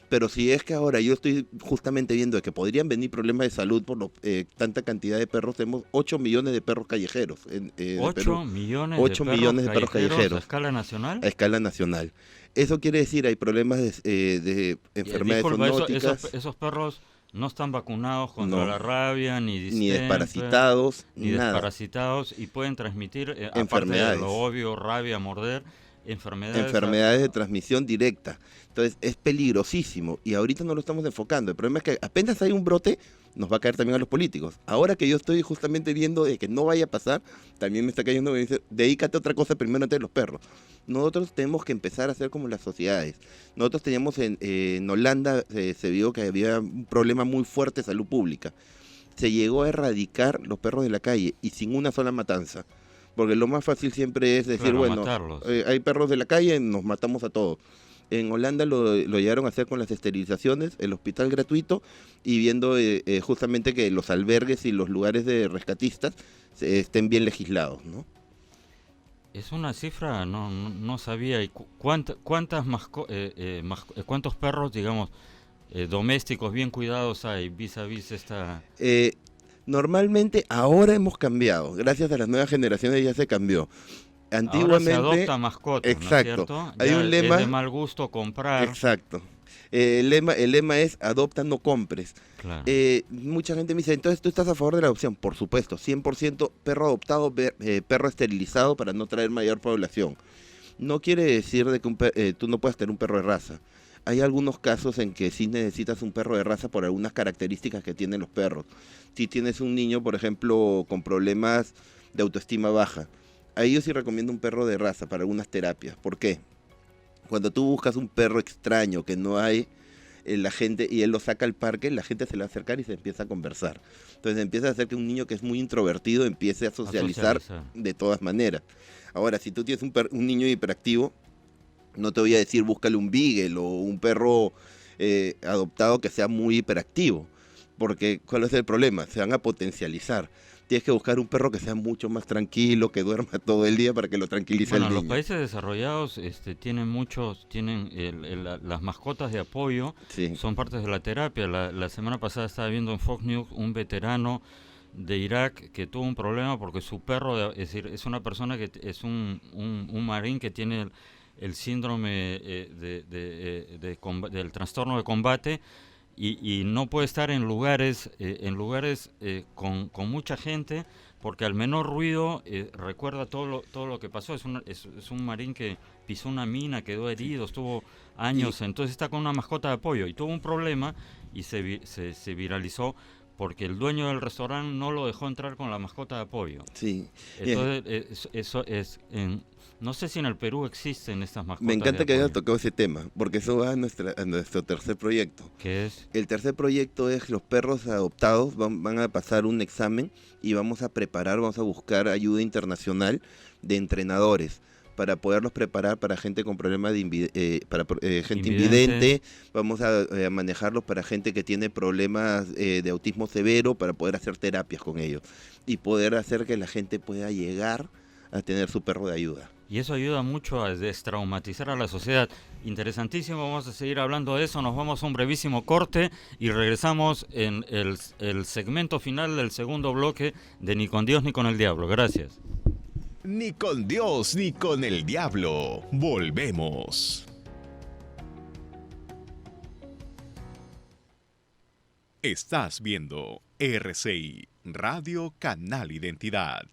S4: Pero si es que ahora yo estoy justamente viendo que podrían venir problemas de salud por tanta cantidad de perros, tenemos 8 millones de perros callejeros en de
S2: 8
S4: Perú,
S2: millones,
S4: 8 millones de perros callejeros
S2: a escala nacional.
S4: a escala nacional. Eso quiere decir, hay problemas de enfermedades
S2: Disculpa,
S4: zoonóticas,
S2: esos perros no están vacunados contra
S4: No.
S2: la rabia, ni
S4: ni
S2: distemper,
S4: desparasitados,
S2: ni
S4: nada.
S2: desparasitados, y pueden transmitir, aparte de
S4: Enfermedades.
S2: lo obvio, rabia, morder,
S4: Enfermedades de transmisión directa. Entonces es peligrosísimo y ahorita no lo estamos enfocando. El problema es que apenas hay un brote, nos va a caer también a los políticos. Ahora que yo estoy justamente viendo de que no vaya a pasar, también me está cayendo, me dice, dedícate a otra cosa primero antes de los perros. Nosotros tenemos que empezar a hacer como las sociedades. Nosotros teníamos en Holanda, se vio que había un problema muy fuerte de salud pública. Se llegó a erradicar los perros de la calle y sin una sola matanza. Porque lo más fácil siempre es decir,
S2: Claro,
S4: bueno,
S2: matarlos.
S4: hay perros de la calle, nos matamos a todos. En Holanda lo llegaron a hacer con las esterilizaciones, el hospital gratuito, y viendo justamente que los albergues y los lugares de rescatistas estén bien legislados, ¿no?
S2: Es una cifra, no sabía. ¿Y cuántos perros, digamos, domésticos bien cuidados hay vis a vis esta...
S4: Normalmente ahora hemos cambiado, gracias a las nuevas generaciones ya se cambió. Antiguamente
S2: Ahora se adopta mascotas,
S4: exacto,
S2: ¿no es cierto?
S4: hay
S2: Ya
S4: un lema,
S2: es de mal gusto comprar.
S4: exacto. El lema es adopta, no compres.
S2: Claro.
S4: Mucha gente me dice, entonces tú estás a favor de la adopción. Por supuesto, 100% perro adoptado, perro esterilizado para no traer mayor población. No quiere decir de que tú no puedas tener un perro de raza. Hay algunos casos en que sí necesitas un perro de raza por algunas características que tienen los perros. Si tienes un niño, por ejemplo, con problemas de autoestima baja, ahí yo sí recomiendo un perro de raza para algunas terapias. ¿Por qué? Cuando tú buscas un perro extraño que no hay, la gente, y él lo saca al parque, la gente se le va a acercar y se empieza a conversar. Entonces empieza a hacer que un niño que es muy introvertido empiece a socializar de todas maneras. Ahora, si tú tienes un niño hiperactivo, no te voy a decir búscale un beagle o un perro adoptado que sea muy hiperactivo, porque ¿cuál es el problema? Se van a potencializar. Tienes que buscar un perro que sea mucho más tranquilo, que duerma todo el día para que lo tranquilice
S2: Bueno,
S4: al niño.
S2: los países desarrollados tienen las mascotas de apoyo,
S4: Sí.
S2: son partes de la terapia. La semana pasada estaba viendo en Fox News un veterano de Irak que tuvo un problema porque su perro, es decir, es una persona que es un marín que tiene el síndrome del trastorno de combate y no puede estar en lugares con mucha gente porque al menor ruido recuerda todo lo que pasó. Es un marín que pisó una mina, quedó herido, estuvo años, entonces está con una mascota de apoyo y tuvo un problema y se viralizó porque el dueño del restaurante no lo dejó entrar con la mascota de apoyo.
S4: Sí.
S2: Entonces, eso es... no sé si en el Perú existen estas mascotas.
S4: Me encanta
S2: de
S4: que hayas
S2: apoyo.
S4: tocado ese tema, porque eso va a nuestro tercer proyecto.
S2: ¿Qué es?
S4: El tercer proyecto es los perros adoptados van a pasar un examen y vamos a buscar ayuda internacional de entrenadores para poderlos preparar para gente con problemas de gente invidente, vamos a manejarlos para gente que tiene problemas de autismo severo, para poder hacer terapias con ellos y poder hacer que la gente pueda llegar a tener su perro de ayuda.
S2: Y eso ayuda mucho a destraumatizar a la sociedad. Interesantísimo, vamos a seguir hablando de eso, nos vamos a un brevísimo corte y regresamos en el segmento final del segundo bloque de Ni con Dios ni con el Diablo. Gracias.
S1: Ni con Dios ni con el diablo. Volvemos. Estás viendo RCI, Radio Canal Identidad.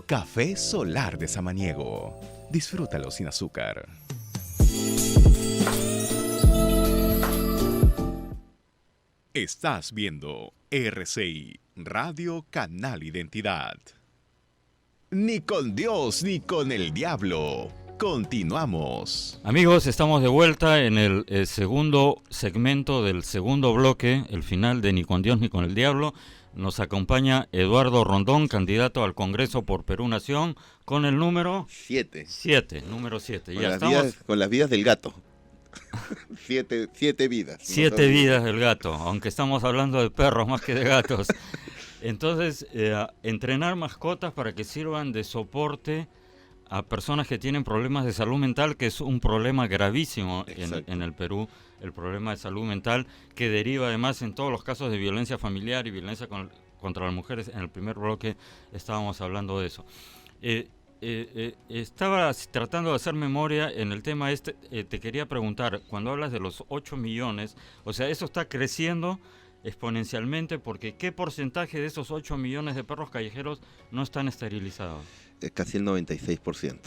S1: Café Solar de Samaniego. Disfrútalo sin azúcar. Estás viendo RCI, Radio Canal Identidad. Ni con Dios ni con el diablo. Continuamos.
S2: Amigos, estamos de vuelta en el segundo segmento del segundo bloque, el final de Ni con Dios ni con el diablo. Nos acompaña Eduardo Rondón, candidato al Congreso por Perú Nación, con el número
S4: 7.
S2: Número 7.
S4: Con las vidas del gato. 7 vidas.
S2: 7 vidas del gato, aunque estamos hablando de perros más que de gatos. Entonces, entrenar mascotas para que sirvan de soporte a personas que tienen problemas de salud mental, que es un problema gravísimo en el Perú, el problema de salud mental, que deriva además en todos los casos de violencia familiar y violencia contra las mujeres. En el primer bloque estábamos hablando de eso. Estaba tratando de hacer memoria en el tema este. Te quería preguntar, cuando hablas de los 8 millones, o sea, eso está creciendo exponencialmente, porque ¿qué porcentaje de esos 8 millones de perros callejeros no están esterilizados?
S4: Casi el 96%.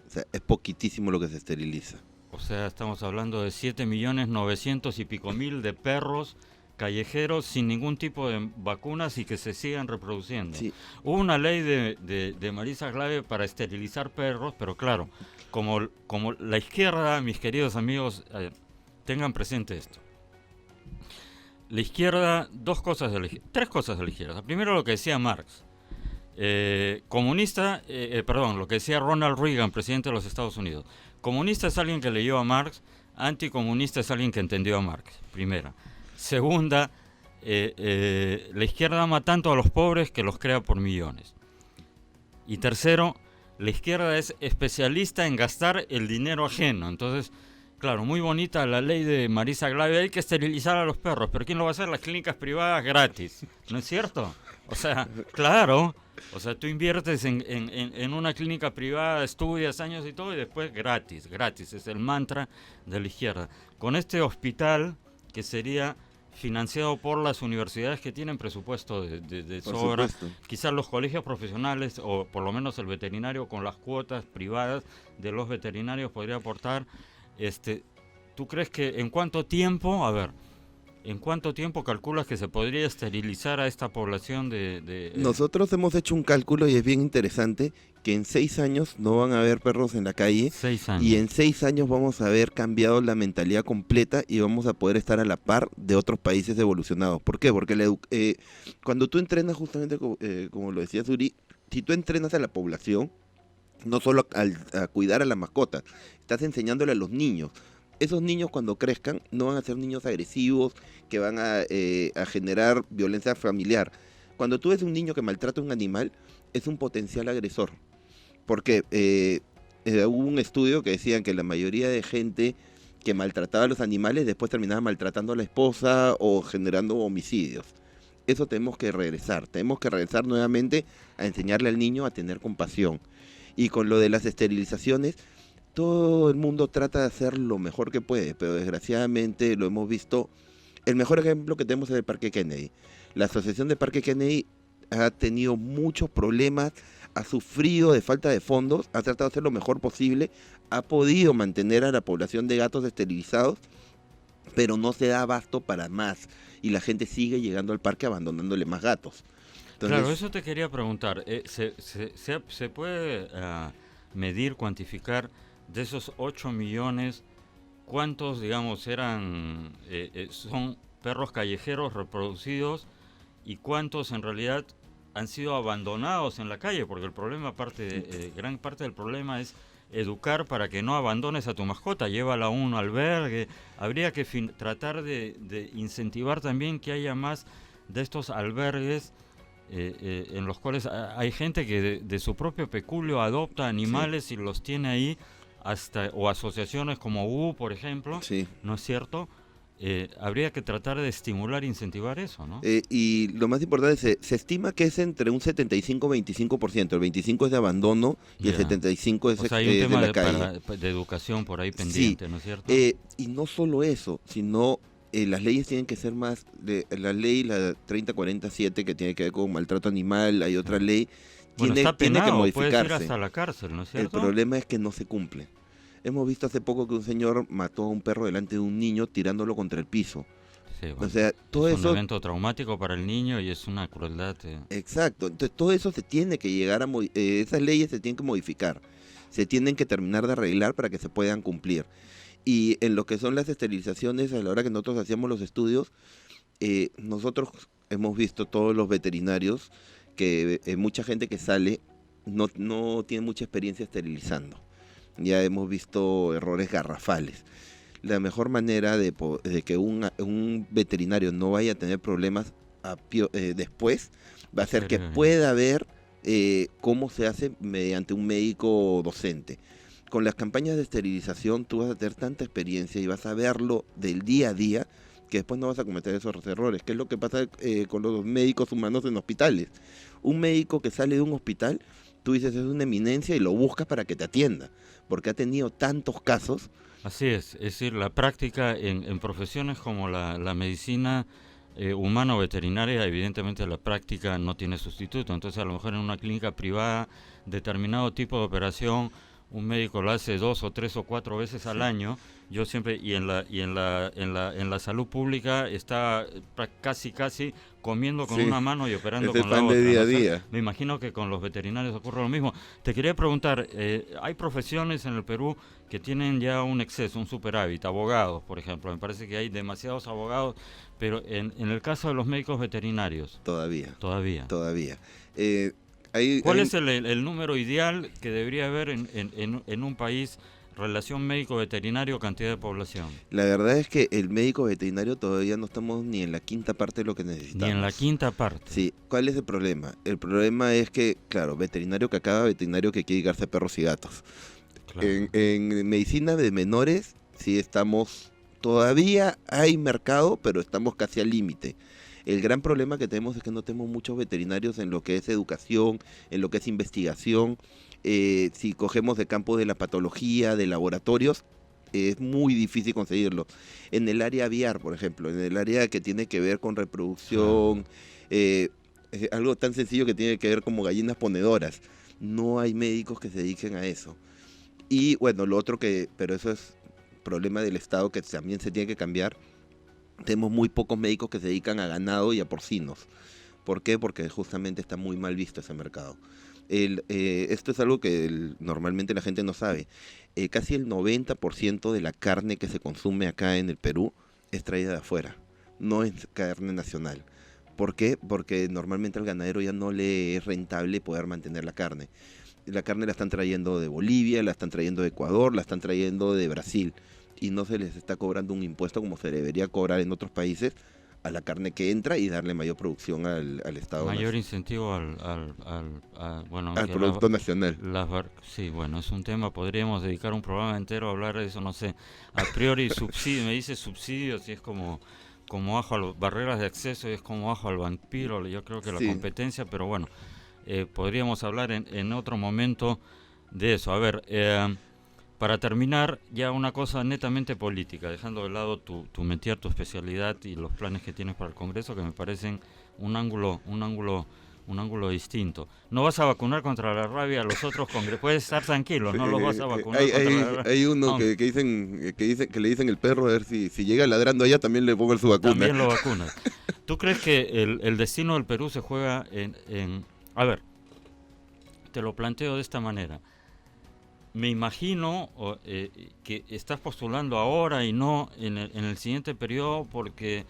S4: O sea, es poquitísimo lo que se esteriliza.
S2: O sea, estamos hablando de 7.900.000 y pico de perros callejeros sin ningún tipo de vacunas y que se sigan reproduciendo.
S4: Sí.
S2: Hubo una ley de Marisa Glave para esterilizar perros, pero claro, como la izquierda, mis queridos amigos, tengan presente esto. La izquierda, tres cosas de la izquierda. Primero, lo que decía Marx. Lo que decía Ronald Reagan, presidente de los Estados Unidos. Comunista es alguien que leyó a Marx, anticomunista es alguien que entendió a Marx, primera. Segunda, la izquierda ama tanto a los pobres que los crea por millones. Y tercero, la izquierda es especialista en gastar el dinero ajeno. Entonces, claro, muy bonita la ley de Marisa Glave, hay que esterilizar a los perros, pero ¿quién lo va a hacer? Las clínicas privadas gratis, ¿no es cierto? O sea, claro, o sea, tú inviertes en una clínica privada, estudias años y todo, y después gratis, es el mantra de la izquierda. Con este hospital que sería financiado por las universidades que tienen presupuesto de sobra, quizás los colegios profesionales, o por lo menos el veterinario con las cuotas privadas de los veterinarios podría aportar. ¿Tú crees que en cuánto tiempo calculas que se podría esterilizar a esta población
S4: Nosotros hemos hecho un cálculo y es bien interesante que en 6 años no van a haber perros en la calle.
S2: 6 años.
S4: Y en 6 años vamos a haber cambiado la mentalidad completa y vamos a poder estar a la par de otros países evolucionados. ¿Por qué? Porque cuando tú entrenas, justamente como lo decía Suri, si tú entrenas a la población, no solo a cuidar a las mascotas, estás enseñándole a los niños. Esos niños cuando crezcan no van a ser niños agresivos que van a generar violencia familiar. Cuando tú ves un niño que maltrata a un animal, es un potencial agresor. Porque hubo un estudio que decían que la mayoría de gente que maltrataba a los animales después terminaba maltratando a la esposa o generando homicidios. Eso tenemos que regresar nuevamente a enseñarle al niño a tener compasión. Y con lo de las esterilizaciones, todo el mundo trata de hacer lo mejor que puede, pero desgraciadamente lo hemos visto. El mejor ejemplo que tenemos es el Parque Kennedy. La Asociación de Parque Kennedy ha tenido muchos problemas, ha sufrido de falta de fondos, ha tratado de hacer lo mejor posible, ha podido mantener a la población de gatos esterilizados, pero no se da abasto para más. Y la gente sigue llegando al parque abandonándole más gatos. Entonces,
S2: claro, eso te quería preguntar. ¿Se puede medir, cuantificar de esos 8 millones, cuántos, digamos, son perros callejeros reproducidos y cuántos en realidad han sido abandonados en la calle? Porque el problema, gran parte del problema es educar para que no abandones a tu mascota, llévala a un albergue. Habría que tratar de incentivar también que haya más de estos albergues en los cuales hay gente que de su propio peculio adopta animales y los tiene ahí, o asociaciones como U, por ejemplo, ¿no es cierto? Habría que tratar de estimular e incentivar eso, ¿no?
S4: Y lo más importante, se estima que es entre un 75-25%. El 25% es de abandono y el 75% es,
S2: o sea, hay un tema
S4: de la calle.
S2: De educación por ahí pendiente, ¿no es cierto?
S4: Y no solo eso, sino las leyes tienen que ser más. La ley, la 3047, que tiene que ver con maltrato animal, hay otra ley,
S2: está penado,
S4: tiene que modificarse.
S2: Puedes ir hasta la cárcel, ¿no es cierto?
S4: El problema es que no se cumple. Hemos visto hace poco que un señor mató a un perro delante de un niño tirándolo contra el piso.
S2: Sí, bueno,
S4: O sea, todo
S2: es un
S4: eso...
S2: evento traumático para el niño y es una crueldad.
S4: Exacto, entonces todo eso se tiene que llegar a... esas leyes se tienen que modificar, se tienen que terminar de arreglar para que se puedan cumplir. Y en lo que son las esterilizaciones, a la hora que nosotros hacíamos los estudios, nosotros hemos visto todos los veterinarios que mucha gente que sale no tiene mucha experiencia esterilizando. Ya hemos visto errores garrafales. La mejor manera de que un veterinario no vaya a tener problemas después va a ser que pueda ver cómo se hace mediante un médico docente. Con las campañas de esterilización tú vas a tener tanta experiencia y vas a verlo del día a día que después no vas a cometer esos errores, que es lo que pasa con los médicos humanos en hospitales. Un médico que sale de un hospital, tú dices es una eminencia y lo buscas para que te atienda, porque ha tenido tantos casos.
S2: Así es decir, la práctica en profesiones como la medicina humana o veterinaria, evidentemente la práctica no tiene sustituto, entonces a lo mejor en una clínica privada, determinado tipo de operación, un médico lo hace 2 o 3 o 4 veces al año. Yo siempre, y en la salud pública está casi comiendo con una mano y operando con la otra.
S4: De día a día.
S2: Me imagino que con los veterinarios ocurre lo mismo. Te quería preguntar, hay profesiones en el Perú que tienen ya un exceso, un superávit, abogados, por ejemplo. Me parece que hay demasiados abogados, pero en el caso de los médicos veterinarios.
S4: Todavía.
S2: ¿Cuál es el número ideal que debería haber en un país, relación médico-veterinario, cantidad de población?
S4: La verdad es que el médico veterinario todavía no estamos ni en la quinta parte de lo que necesitamos.
S2: Ni en la quinta parte.
S4: Sí, ¿cuál es el problema? El problema es que, claro, veterinario que acaba, veterinario que quiere dedicarse a perros y gatos. Claro. En medicina de menores, sí estamos, todavía hay mercado, pero estamos casi al límite. El gran problema que tenemos es que no tenemos muchos veterinarios en lo que es educación, en lo que es investigación. Si cogemos de campo de la patología, de laboratorios, es muy difícil conseguirlo. En el área aviar, por ejemplo, en el área que tiene que ver con reproducción, algo tan sencillo que tiene que ver como gallinas ponedoras, no hay médicos que se dediquen a eso. Y bueno, lo otro pero eso es problema del Estado que también se tiene que cambiar. Tenemos muy pocos médicos que se dedican a ganado y a porcinos. ¿Por qué? Porque justamente está muy mal visto ese mercado. Esto es algo que normalmente la gente no sabe. Casi el 90% de la carne que se consume acá en el Perú es traída de afuera, no es carne nacional. ¿Por qué? Porque normalmente al ganadero ya no le es rentable poder mantener la carne. La carne la están trayendo de Bolivia, la están trayendo de Ecuador, la están trayendo de Brasil. Y no se les está cobrando un impuesto como se debería cobrar en otros países a la carne que entra y darle mayor producción al Estado.
S2: Mayor incentivo al
S4: producto nacional.
S2: Sí, bueno, es un tema, podríamos dedicar un programa entero a hablar de eso, no sé. A priori, subsidio, me dice subsidios y es como ajo a barreras de acceso y es como ajo al vampiro, yo creo que la competencia, pero bueno, podríamos hablar en otro momento de eso. A ver, para terminar, ya una cosa netamente política, dejando de lado tu métier, tu especialidad y los planes que tienes para el Congreso, que me parecen un ángulo distinto. No vas a vacunar contra la rabia a los otros congresistas, puedes estar tranquilos, no los vas a vacunar contra la rabia.
S4: Hay uno que le dicen el perro, a ver si llega ladrando allá también le pongo su vacuna.
S2: También lo vacunas. ¿Tú crees que el destino del Perú se juega a ver, te lo planteo de esta manera. Me imagino que estás postulando ahora y no en el siguiente periodo porque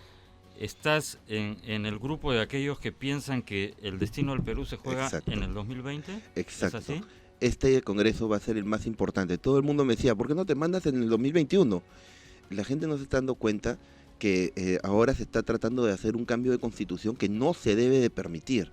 S2: estás en el grupo de aquellos que piensan que el destino del Perú se juega en el 2020.
S4: Exacto.
S2: ¿Es así?
S4: Este congreso va a ser el más importante. Todo el mundo me decía, ¿por qué no te mandas en el 2021? La gente no se está dando cuenta que ahora se está tratando de hacer un cambio de constitución que no se debe de permitir.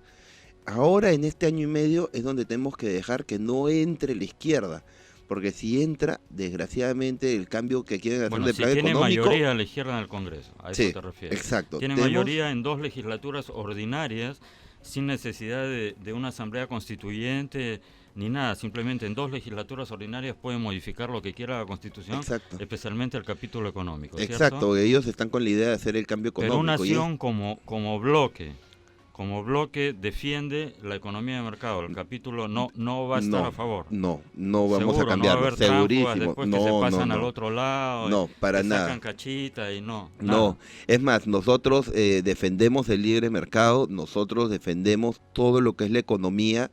S4: Ahora en este año y medio es donde tenemos que dejar que no entre la izquierda, porque si entra, desgraciadamente, el cambio que quieren hacer del plan económico...
S2: tiene mayoría la izquierda en el Congreso, a eso te refieres.
S4: Exacto.
S2: Tiene mayoría en 2 legislaturas ordinarias, sin necesidad de una asamblea constituyente ni nada, simplemente en 2 legislaturas ordinarias pueden modificar lo que quiera la Constitución, especialmente el capítulo económico.
S4: Exacto, ellos están con la idea de hacer el cambio económico.
S2: Pero una acción como bloque, como bloque defiende la economía de mercado. El capítulo no va a estar a favor.
S4: No vamos
S2: Seguro,
S4: a cambiarlo,
S2: no va a haber tránsfugas
S4: segurísimo.
S2: después que se pasan al otro lado,
S4: No, para
S2: que
S4: nada.
S2: sacan cachita y no.
S4: No, es más, nosotros defendemos el libre mercado, nosotros defendemos todo lo que es la economía,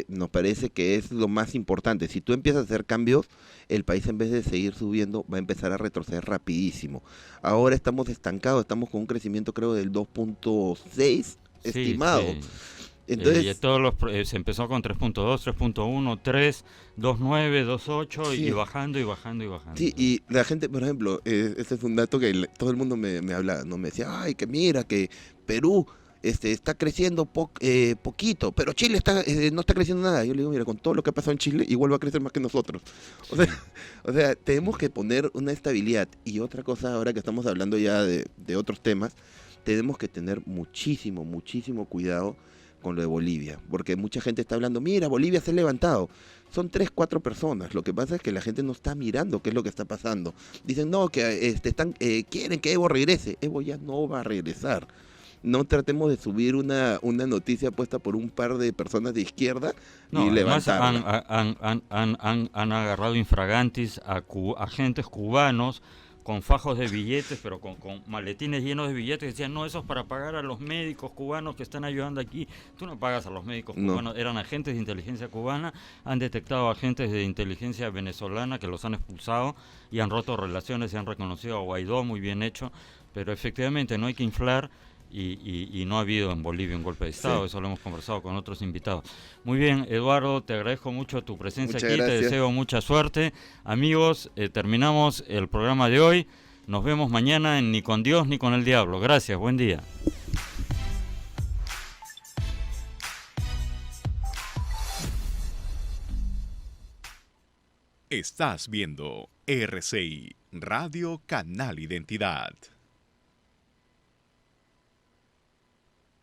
S4: nos parece que es lo más importante. Si tú empiezas a hacer cambios, el país en vez de seguir subiendo va a empezar a retroceder rapidísimo. Ahora estamos estancados, estamos con un crecimiento creo del 2.6 estimado.
S2: Sí.
S4: Entonces,
S2: Y todos se empezó con 3.2, 3.1, 3, 2.9, 2.8
S4: Sí.
S2: y bajando y bajando y bajando.
S4: sí, y la gente, por ejemplo, ese es un dato que todo el mundo me hablaba, ¿no? Me decía, ay, que mira, que Perú está creciendo poquito, pero Chile no está creciendo nada. Yo le digo, mira, con todo lo que ha pasado en Chile, igual va a crecer más que nosotros. O sea, tenemos que poner una estabilidad. Y otra cosa, ahora que estamos hablando ya de otros temas, tenemos que tener muchísimo, muchísimo cuidado con lo de Bolivia, porque mucha gente está hablando, mira, Bolivia se ha levantado. Son 3, 4 personas. Lo que pasa es que la gente no está mirando qué es lo que está pasando. Dicen, no, que quieren que Evo regrese. Evo ya no va a regresar. No tratemos de subir una noticia puesta por un par de personas de izquierda
S2: No,
S4: y
S2: además
S4: levantarla.
S2: han agarrado infragantis a agentes cubanos con fajos de billetes, pero con maletines llenos de billetes, que decían, no, eso es para pagar a los médicos cubanos que están ayudando aquí. Tú no pagas a los médicos cubanos, eran agentes de inteligencia cubana, han detectado agentes de inteligencia venezolana que los han expulsado y han roto relaciones y han reconocido a Guaidó, muy bien hecho, pero efectivamente no hay que inflar. Y no ha habido en Bolivia un golpe de Estado, eso lo hemos conversado con otros invitados. Muy bien, Eduardo, te agradezco mucho tu presencia
S4: Muchas
S2: aquí,
S4: gracias.
S2: te deseo mucha suerte. Amigos, terminamos el programa de hoy, nos vemos mañana en Ni con Dios ni con el Diablo. Gracias, buen día.
S1: Estás viendo RCI, Radio Canal Identidad.